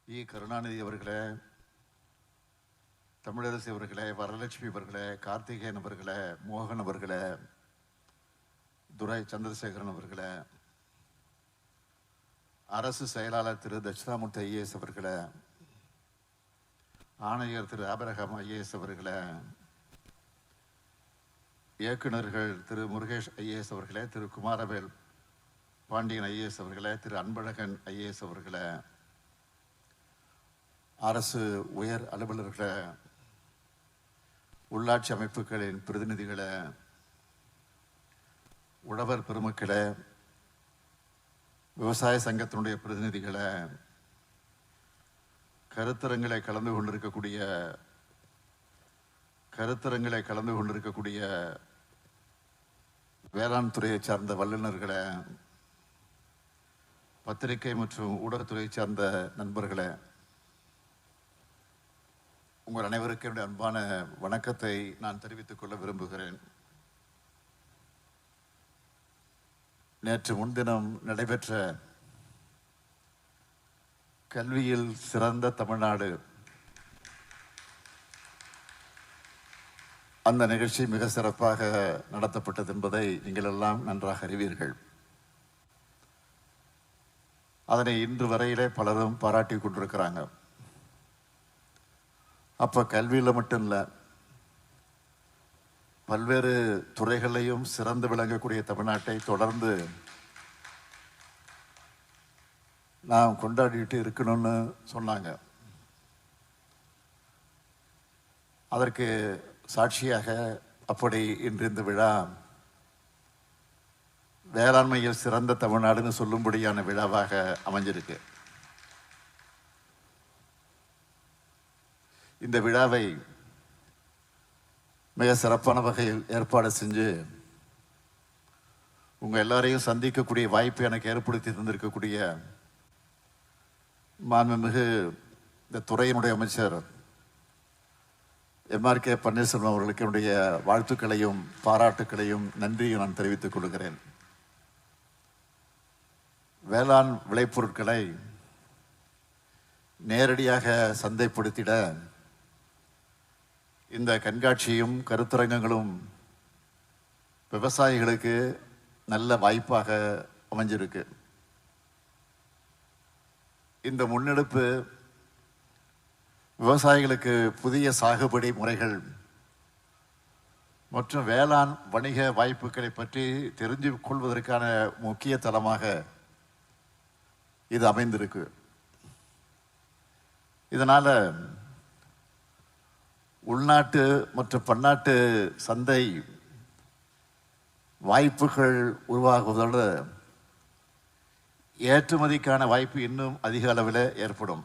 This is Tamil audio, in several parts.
கருணாநிதி அவர்களே, தமிழரசி அவர்களே, வரலட்சுமி அவர்களே, கார்த்திகேயன் அவர்களே, மோகன் அவர்களே, துரை சந்திரசேகரன் அவர்களே, அரசு செயலாளர் திரு தட்சிணாமூர்த்தி ஐஏஎஸ் அவர்களே, ஆணையர் திரு ஆபிரகாம் ஐஏஎஸ் அவர்களே, இயக்குநர்கள் திரு முருகேஷ் ஐஏஎஸ் அவர்களே, திரு குமாரவேல் பாண்டியன் ஐஏஎஸ் அவர்களே, திரு அன்பழகன் ஐஏஎஸ் அவர்களே, அரசு உயர் அலுவலர்களே, உள்ளாட்சி அமைப்புகளின் பிரதிநிதிகளே, உழவர் பெருமக்களே, விவசாய சங்கத்தினுடைய பிரதிநிதிகளே, கருத்தரங்களை கலந்து கொண்டிருக்கக்கூடிய வேளாண் துறையை சார்ந்த வல்லுநர்களே, பத்திரிகை மற்றும் ஊடகத்துறையை சார்ந்த நண்பர்களே, உங்கள் அனைவருக்கும் என்னுடைய அன்பான வணக்கத்தை நான் தெரிவித்துக் கொள்ள விரும்புகிறேன். நேற்று முன்தினம் நடைபெற்ற கல்வியில் சிறந்த தமிழ்நாடு அந்த நிகழ்ச்சி மிக சிறப்பாக நடத்தப்பட்டது என்பதை நீங்கள் எல்லாம் நன்றாக அறிவீர்கள். அதனை இன்று வரையிலே பலரும் பாராட்டி கொண்டிருக்கிறாங்க. அப்போ கல்வியில் மட்டும் இல்லை, பல்வேறு துறைகளையும் சிறந்து விளங்கக்கூடிய தமிழ்நாட்டை தொடர்ந்து நாம் கொண்டாடிட்டு இருக்கணும்னு சொன்னாங்க. அதற்கு சாட்சியாக அப்படி இன்று இந்த விழா வேளாண்மையில் சிறந்த தமிழ்நாடுன்னு சொல்லும்படியான விழாவாக அமைஞ்சிருக்கு. இந்த விழாவை மிக சிறப்பான வகையில் ஏற்பாடு செஞ்சு உங்கள் எல்லாரையும் சந்திக்கக்கூடிய வாய்ப்பு எனக்கு ஏற்படுத்தி தந்திருக்கக்கூடிய மாண்புமிகு இந்த துறையினுடைய அமைச்சர் MRK பன்னீர்செல்வம் அவர்களுக்கு என்னுடைய வாழ்த்துக்களையும் பாராட்டுக்களையும் நன்றியும் நான் தெரிவித்துக் கொள்கிறேன். வேளாண் விளைபொருட்களை நேரடியாக சந்தைப்படுத்திட இந்த கண்காட்சியும் கருத்தரங்கங்களும் விவசாயிகளுக்கு நல்ல வாய்ப்பாக அமைஞ்சிருக்கு. இந்த முன்னெடுப்பு விவசாயிகளுக்கு புதிய சாகுபடி முறைகள் மற்றும் வேளாண் வணிக வாய்ப்புகளை பற்றி தெரிந்து கொள்வதற்கான முக்கிய தளமாக இது அமைந்திருக்கு. இதனால் உள்நாட்டு மற்றும் பன்னாட்டு சந்தை வாய்ப்புகள் உருவாகுவதோடு ஏற்றுமதிக்கான வாய்ப்பு இன்னும் அதிக அளவில் ஏற்படும்.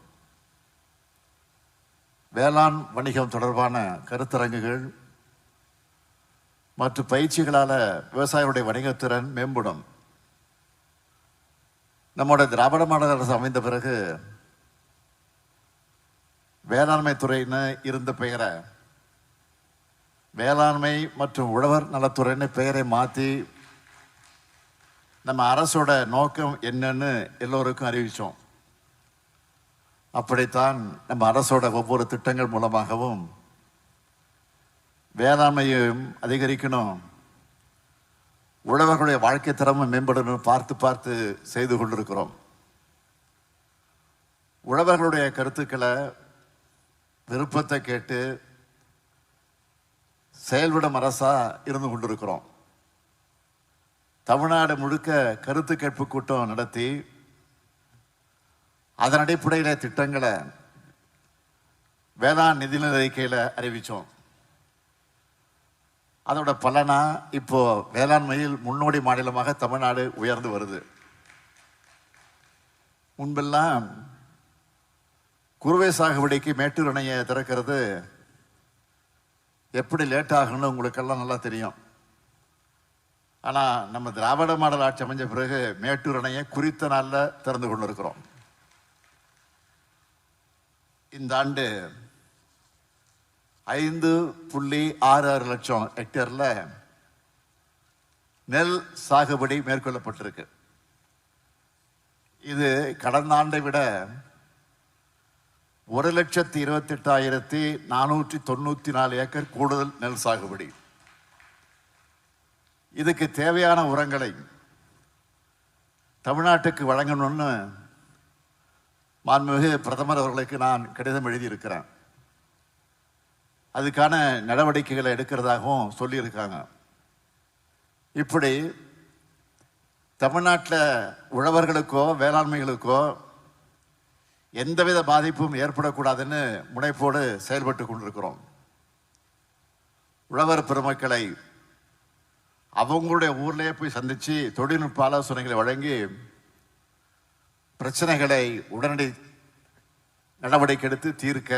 வேளாண் வணிகம் தொடர்பான கருத்தரங்குகள் மற்றும் பயிற்சிகளால் விவசாயிகளுடைய வணிகத்திறன் மேம்படும். நம்முடைய திராவிட மாடல் அரசு அமைந்த பிறகு வேளாண்மை துறைன்னு இருந்த பெயரை வேளாண்மை மற்றும் உழவர் நலத்துறைன்னு பெயரை மாற்றி நம்ம அரசோட நோக்கம் என்னன்னு எல்லோருக்கும் அறிவித்தோம். அப்படித்தான் நம்ம அரசோட ஒவ்வொரு திட்டங்கள் மூலமாகவும் வேளாண்மையும் அதிகரிக்கணும், உழவர்களுடைய வாழ்க்கை தரமும் மேம்படணும் பார்த்து செய்து கொண்டிருக்கிறோம். உழவர்களுடைய கருத்துக்களை விருப்பத்தை கேட்டு செயல்படும் அரசா இருந்து கொண்டிருக்கிறோம். தமிழ்நாடு முழுக்க கருத்து கேட்பு கூட்டம் நடத்தி அதன் அடிப்படையில் திட்டங்களை வேளாண் நிதிநிலை அறிக்கையில் அறிவித்தோம். அதோட பலனா இப்போ வேளாண்மையில் முன்னோடி மாநிலமாக தமிழ்நாடு உயர்ந்து வருது. முன்பெல்லாம் குறுவை சாகுபடிக்கு மேட்டூர் அணையை திறக்கிறது எப்படி லேட் ஆகும்னு உங்களுக்கெல்லாம் நல்லா தெரியும். ஆனால் நம்ம திராவிட மாடல் ஆட்சி அமைஞ்ச பிறகு மேட்டூர் அணையை குறித்த நாளில் திறந்து கொண்டு இருக்கிறோம். இந்த ஆண்டு 5.66 லட்சம் ஹெக்டேரில் நெல் சாகுபடி மேற்கொள்ளப்பட்டிருக்கு. இது கடந்த ஆண்டை விட 1,28,494 ஏக்கர் கூடுதல் நெல் சாகுபடி. இதுக்கு தேவையான உரங்களை தமிழ்நாட்டுக்கு வழங்கணும்னு மாண்புமிகு பிரதமர் அவர்களுக்கு நான் கடிதம் எழுதியிருக்கிறேன். அதுக்கான நடவடிக்கைகளை எடுக்கிறதாகவும் சொல்லியிருக்காங்க. இப்படி தமிழ்நாட்டில் உழவர்களுக்கோ வேளாண்மைகளுக்கோ எந்தவித பாதிப்பும் ஏற்படக்கூடாதுன்னு முனைப்போடு செயல்பட்டு கொண்டிருக்கிறோம். உழவர் பெருமக்களை அவங்களுடைய ஊர்லேயே போய் சந்தித்து தொழில்நுட்ப ஆலோசனைகளை வழங்கி பிரச்சனைகளை உடனடி நடவடிக்கை எடுத்து தீர்க்க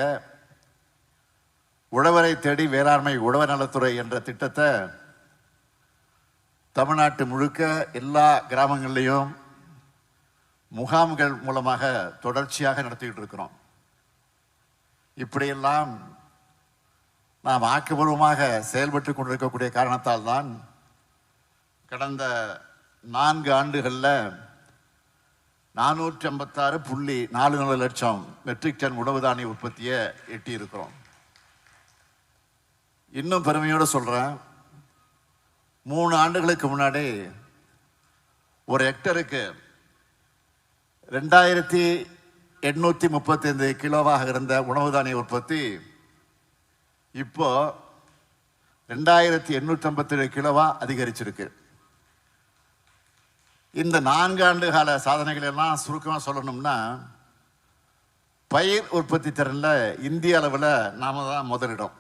உழவரை தேடி வேளாண்மை உழவர் நலத்துறை என்ற திட்டத்தை தமிழ்நாட்டு முழுக்க எல்லா கிராமங்கள்லையும் முகாம்கள் மூலமாக தொடர்ச்சியாக நடத்திக்கிட்டு இருக்கிறோம். இப்படியெல்லாம் நாம் ஆக்கப்பூர்வமாக செயல்பட்டு கொண்டிருக்கக்கூடிய காரணத்தால் தான் கடந்த 4 ஆண்டுகளில் 456.44 லட்சம் மெட்ரிக் டன் உணவு தானிய உற்பத்தியை எட்டியிருக்கிறோம். இன்னும் பெருமையோடு சொல்கிறேன், 3 ஆண்டுகளுக்கு முன்னாடி ஒரு ஹெக்டருக்கு 2,835 கிலோவாக இருந்த உணவு தானிய உற்பத்தி இப்போ 2,857 கிலோவா அதிகரிச்சிருக்கு. இந்த 4 ஆண்டு கால சாதனைகள் எல்லாம் சுருக்கமாக சொல்லணும்னா, பயிர் உற்பத்தி திறனில் இந்திய அளவில் நாம தான் முதலிடம்.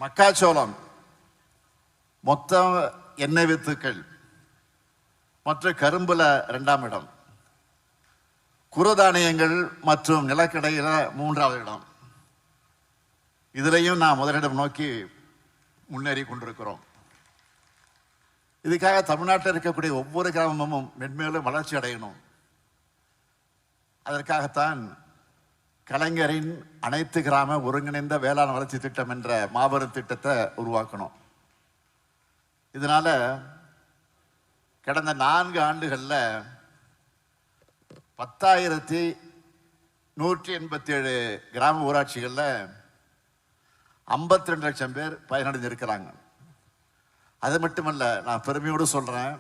மக்காச்சோளம் மொத்த எண்ணெய் வித்துக்கள் மற்ற கரும்புல 2ஆம் இடம், குறுதானியங்கள் மற்றும் நிலக்கடையில 3ஆவது இடம். இதுலையும் நான் முதலிடம் நோக்கி முன்னேறி கொண்டிருக்கிறோம். இதுக்காக தமிழ்நாட்டில் இருக்கக்கூடிய ஒவ்வொரு கிராமமும் மென்மேலும் வளர்ச்சி அடையணும். அதற்காகத்தான் கலைஞரின் அனைத்து கிராம ஒருங்கிணைந்த வேளாண் வளர்ச்சி திட்டம் என்ற மாபெரும் திட்டத்தை உருவாக்கணும். இதனால கடந்த 4 ஆண்டுகளில் 10,187 கிராம ஊராட்சிகளில் 52 லட்சம் பேர் பயனடைஞ்சிருக்கிறாங்க. அது மட்டுமல்ல, நான் பெருமையோடு சொல்றேன்,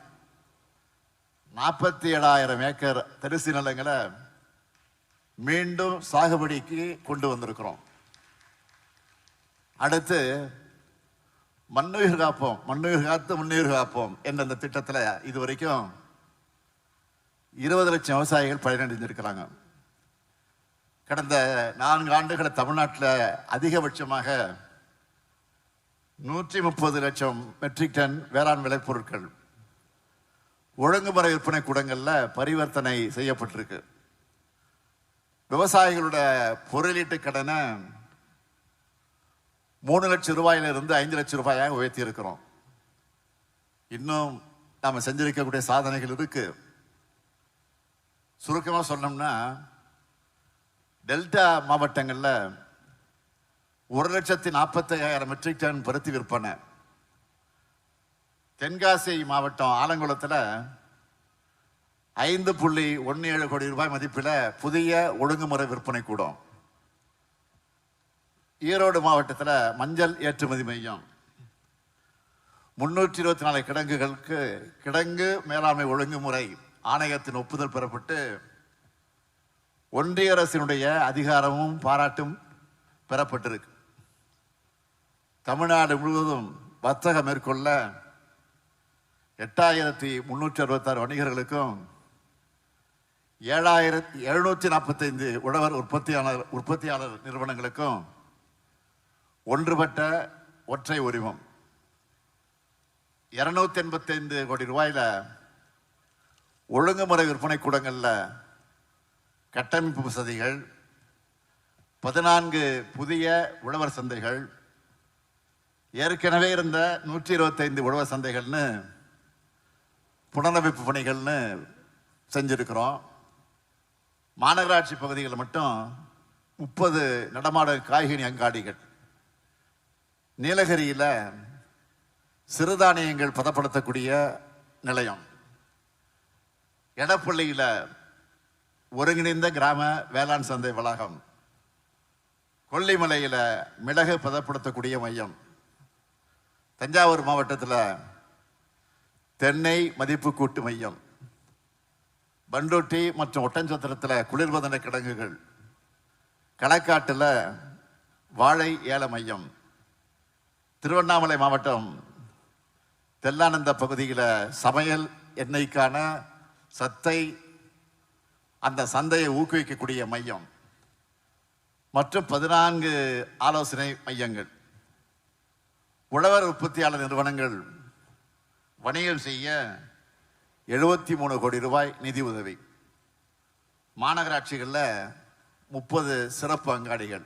47,000 ஏக்கர் தரிசு நிலங்களை மீண்டும் சாகுபடிக்கு கொண்டு வந்திருக்கிறோம். அடுத்து மண்ணுயிர் காப்போம், மண்ணுயிர் காத்து முன்னுயிர் காப்போம் என்ற இந்த திட்டத்தில் இதுவரைக்கும் 20 லட்சம் விவசாயிகள் பயனடைஞ்சிருக்கிறாங்க. கடந்த 4 ஆண்டுகளை தமிழ்நாட்டில் அதிகபட்சமாக 130 லட்சம் மெட்ரிக் டன் வேளாண் விளைபொருட்கள் ஒழுங்குமுறை விற்பனை கூடங்களில் பரிவர்த்தனை செய்யப்பட்டிருக்கு. விவசாயிகளோட பொருளீட்டு கடனை 3 லட்சம் ரூபாயிலிருந்து 5 லட்சம் ரூபாயாக உயர்த்தி இருக்கிறோம். இன்னும் நாம் செஞ்சிருக்கக்கூடிய சாதனைகள் இருக்கு. சுருக்கமாக சொன்னோம்னா, டெல்டா மாவட்டங்களில் 1,45,000 மெட்ரிக் டன் பருத்தி விற்பனை. தென்காசி மாவட்டம் ஆலங்குளத்தில் 5.17 கோடி ரூபாய் மதிப்பில் புதிய ஒழுங்குமுறை விற்பனை கூடம். ஈரோடு மாவட்டத்தில் மஞ்சள் ஏற்றுமதி மையம். 324 கிடங்குகளுக்கு கிடங்கு மேலாண்மை ஒழுங்குமுறை ஆணையத்தின் ஒப்புதல் பெறப்பட்டு ஒன்றிய அரசினுடைய அதிகாரமும் பாராட்டும் பெறப்பட்டிருக்கு. தமிழ்நாடு முழுவதும் வர்த்தகம் மேற்கொள்ள 8,366 வணிகர்களுக்கும் 7,745 உழவர் உற்பத்தியாளர் நிறுவனங்களுக்கும் ஒன்றுபட்ட ஒற்றை உரிமம். 285 கோடி ரூபாயில ஒழுங்குமுறை விற்பனை கூடங்கள்ல கட்டமைப்பு வசதிகள், 14 புதிய உழவர் சந்தைகள், ஏற்கனவே இருந்த 125 உழவர் சந்தைகள்னு புனரமைப்பு பணிகள்னு செஞ்சிருக்கிறோம். மாநகராட்சி பகுதிகளில் மட்டும் 30 நடமாடும் காய்கனி அங்காடிகள், நீலகிரியில் சிறுதானியங்கள் பதப்படுத்தக்கூடிய நிலையம், எடப்பள்ளியில் ஒருங்கிணைந்த கிராம வேளாண் சந்தை வளாகம், கொல்லிமலையில் மிளகு பதப்படுத்தக்கூடிய மையம், தஞ்சாவூர் மாவட்டத்தில் தென்னை மதிப்பு கூட்டு மையம், பண்டோட்டி மற்றும் ஒட்டஞ்சத்திரத்தில் குளிர்பதன கிடங்குகள், களக்காட்டில் வாழை ஏல மையம், திருவண்ணாமலை மாவட்டம் தெல்லானந்த பகுதியில் சமையல் எண்ணெய்க்கான சத்தை அந்த சந்தையை ஊக்குவிக்கக்கூடிய மையம் மற்றும் 14 ஆலோசனை மையங்கள், உழவர் உற்பத்தியாளர் நிறுவனங்கள் வணிகம் செய்ய 73 கோடி ரூபாய் நிதி உதவி, மாநகராட்சிகளில் 30 சிறப்பு அங்காடிகள்,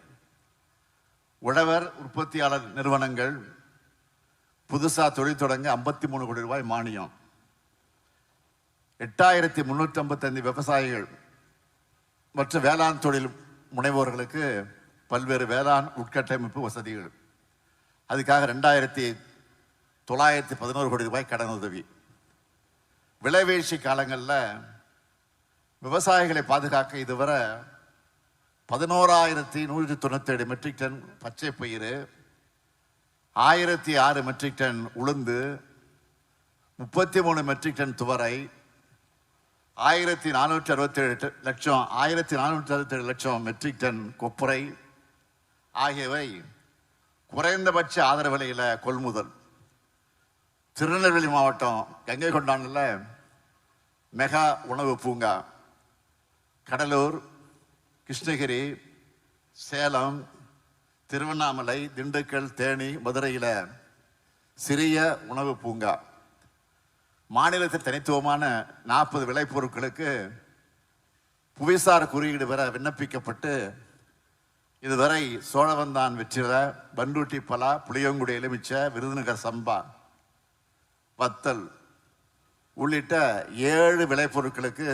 உழவர் உற்பத்தியாளர் நிறுவனங்கள் புதுசா தொழில் தொடங்க 53 கோடி ரூபாய் மானியம், 8355 விவசாயிகள் மற்றும் வேளாண் தொழில் முனைவோர்களுக்கு பல்வேறு வேளாண் உட்கட்டமைப்பு வசதிகள், அதுக்காக 2911 கோடி ரூபாய் கடன் உதவி. விளைவீழ்ச்சி காலங்களில் விவசாயிகளை பாதுகாக்க இதுவரை 11,197 மெட்ரிக் டன் பச்சை பயிறு, 1006 மெட்ரிக் டன் உளுந்து, 33 மெட்ரிக் டன் துவரை, 1467 லட்சம் மெட்ரிக் டன் கொப்பரை ஆகியவை குறைந்தபட்ச ஆதரவு விலையில கொள்முதல். திருநெல்வேலி மாவட்டம் கங்கை கொண்டானில் மெகா உணவு பூங்கா, கடலூர், கிருஷ்ணகிரி, சேலம், திருவண்ணாமலை, திண்டுக்கல், தேனி, மதுரையில் சிறிய உணவு பூங்கா, மாநிலத்தில் தனித்துவமான 40 விளைபொருட்களுக்கு புவிசார் குறியீடு பெற விண்ணப்பிக்கப்பட்டு இதுவரை சோழவந்தான் வெற்றில, பண்டூட்டி பலா, புளியங்குடி எலுமிச்சை, விருதுநகர் சம்பா, வத்தல் உள்ளிட்ட 7 விளைபொருட்களுக்கு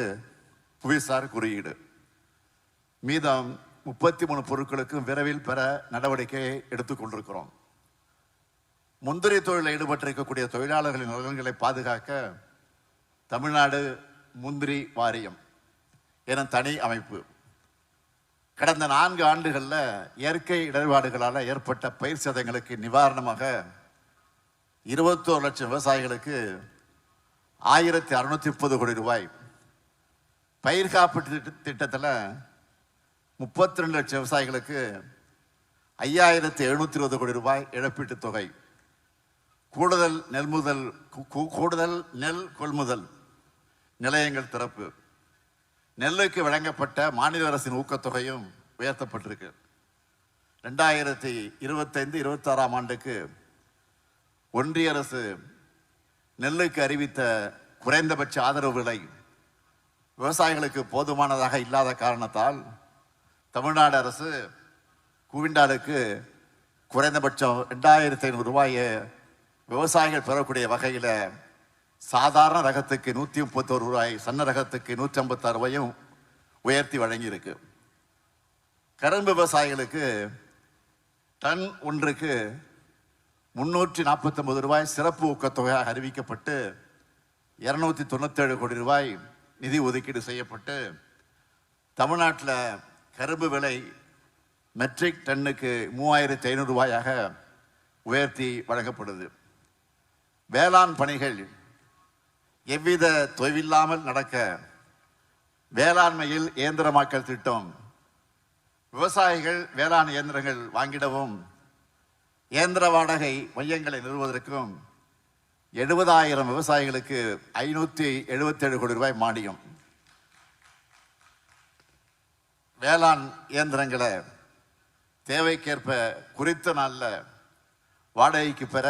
புவிசார் குறியீடு. மீதம் 33 பொருட்களுக்கும் விரைவில் பெற நடவடிக்கை எடுத்துக்கொண்டிருக்கிறோம். முந்திரி தொழிலில் ஈடுபட்டிருக்கக்கூடிய தொழிலாளர்களின் நலன்களை பாதுகாக்க தமிழ்நாடு முந்திரி வாரியம் என தனி அமைப்பு கடந்த 4 ஆண்டுகளில் இயற்கை இடர்பாடுகளால் ஏற்பட்ட பயிர் சேதங்களுக்கு நிவாரணமாக 21 லட்சம் விவசாயிகளுக்கு 1630 கோடி ரூபாய், பயிர் காப்பீட்டு திட்டத்தில் 32 லட்சம் விவசாயிகளுக்கு 5720 கோடி ரூபாய் இழப்பீட்டுத் தொகை, கூடுதல் நெல் கொள்முதல் நிலையங்கள் திறப்பு, நெல்லுக்கு வழங்கப்பட்ட மாநில அரசின் ஊக்கத்தொகையும் உயர்த்தப்பட்டிருக்கு. 2025-26 ஆண்டுக்கு ஒன்றிய அரசு நெல்லுக்கு அறிவித்த குறைந்தபட்ச ஆதரவு விலை விவசாயிகளுக்கு போதுமானதாக இல்லாத காரணத்தால் தமிழ்நாடு அரசு குவிண்டாலுக்கு குறைந்தபட்சம் 2500 ரூபாயை விவசாயிகள் பெறக்கூடிய வகையில் சாதாரண ரகத்துக்கு 131 ரூபாய், சன்ன ரகத்துக்கு 156 ரூபாயும் உயர்த்தி வழங்கியிருக்கு. கரும்பு விவசாயிகளுக்கு டன் ஒன்றுக்கு 349 ரூபாய் சிறப்பு ஊக்கத்தொகையாக அறிவிக்கப்பட்டு 297 கோடி ரூபாய் நிதி ஒதுக்கீடு செய்யப்பட்டு தமிழ்நாட்டில் கரும்பு விலை மெட்ரிக் டன்னுக்கு 3500 ரூபாயாக உயர்த்தி வழங்கப்படுது. வேளாண் பணிகள் எவ்வித தொய்வில்லாமல் நடக்க வேளாண்மையில் இயந்திரமாக்கல் திட்டம், விவசாயிகள் வேளாண் இயந்திரங்கள் வாங்கிடவும் இயந்திர வாடகை மையங்களை நிறுவுவதற்கும் 70,000 விவசாயிகளுக்கு 577 கோடி ரூபாய் மானியம். வேளாண் இயந்திரங்களை தேவைக்கேற்ப குறித்த நாளில் வாடகைக்கு பெற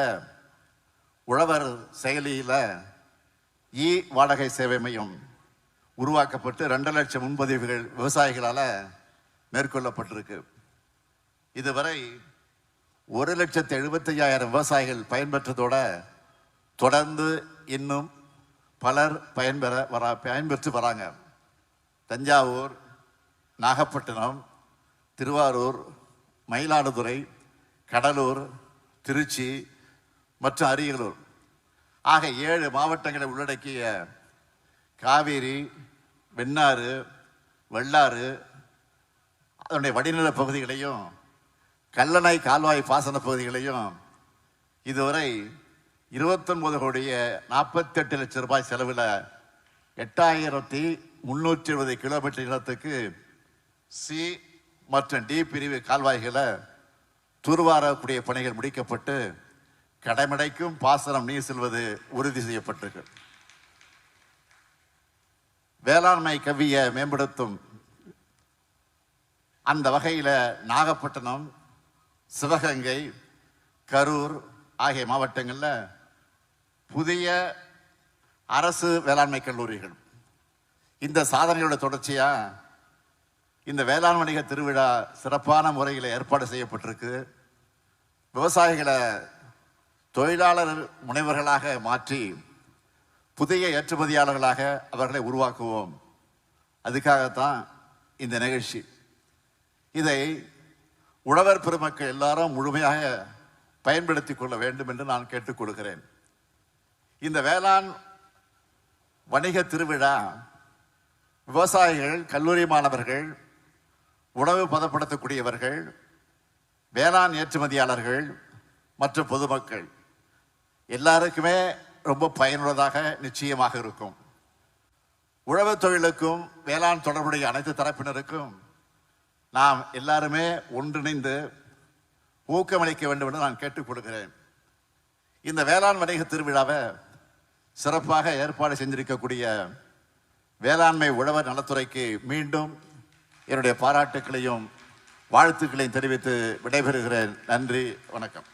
உழவர் செயலியில் வாடகை சேவை மையம் உருவாக்கப்பட்டு 2 லட்சம் முன்பதிவுகள் விவசாயிகளால் மேற்கொள்ளப்பட்டிருக்கு. இதுவரை 1,75,000 விவசாயிகள் பயன்பெற்றதோட தொடர்ந்து இன்னும் பலர் பயன்பெற்று வராங்க. தஞ்சாவூர், நாகப்பட்டினம், திருவாரூர், மயிலாடுதுறை, கடலூர், திருச்சி மற்றும் அரியலூர் ஆக 7 மாவட்டங்களை உள்ளடக்கிய காவேரி, வெண்ணாறு, வெள்ளாறு அதனுடைய வடிநில பகுதிகளையும் கல்லணை கால்வாய் பாசன பகுதிகளையும் இதுவரை 29 கோடியே 48 லட்சம் ரூபாய் செலவில் 8370 கிலோமீட்டர் நீளத்துக்கு சி மற்றும் டி பிரிவு கால்வாய்களை தூர்வாரக்கூடிய பணிகள் முடிக்கப்பட்டு கடைமடைக்கும் பாசனம் நீர் செல்வது உறுதி செய்யப்பட்டிருக்கு. வேளாண்மை கவ்வியை மேம்படுத்தும் அந்த வகையில் நாகப்பட்டினம், சிவகங்கை, கரூர் ஆகிய மாவட்டங்களில் புதிய அரசு வேளாண்மை கல்லூரிகள். இந்த சாதனையோட தொடர்ச்சியா இந்த வேளாண் வணிக திருவிழா சிறப்பான முறையில் ஏற்பாடு செய்யப்பட்டிருக்கு. விவசாயிகளை தொழிலாளர் முனைவர்களாக மாற்றி புதிய ஏற்றுமதியாளர்களாக அவர்களை உருவாக்குவோம். அதுக்காகத்தான் இந்த நிகழ்ச்சி. இதை உழவர் பெருமக்கள் எல்லாரும் முழுமையாக பயன்படுத்தி கொள்ள வேண்டும் என்று நான் கேட்டுக்கொள்கிறேன். இந்த வேளாண் வணிக திருவிழா விவசாயிகள், கல்லூரி மாணவர்கள், உணவு பதப்படுத்தக்கூடியவர்கள், வேளாண் ஏற்றுமதியாளர்கள் மற்றும் பொதுமக்கள் எல்லாருக்குமே ரொம்ப பயனுள்ளதாக நிச்சயமாக இருக்கும். உழவு தொழிலுக்கும் வேளாண் தொடர்புடைய அனைத்து தரப்பினருக்கும் நாம் எல்லாருமே ஒன்றிணைந்து ஊக்கமளிக்க வேண்டும் என்று நான் கேட்டுக்கொள்கிறேன். இந்த வேளாண் வணிக திருவிழாவை சிறப்பாக ஏற்பாடு செஞ்சிருக்கக்கூடிய வேளாண்மை உழவர் நலத்துறைக்கு மீண்டும் என்னுடைய பாராட்டுக்களையும் வாழ்த்துக்களையும் தெரிவித்து விடைபெறுகிறேன். நன்றி, வணக்கம்.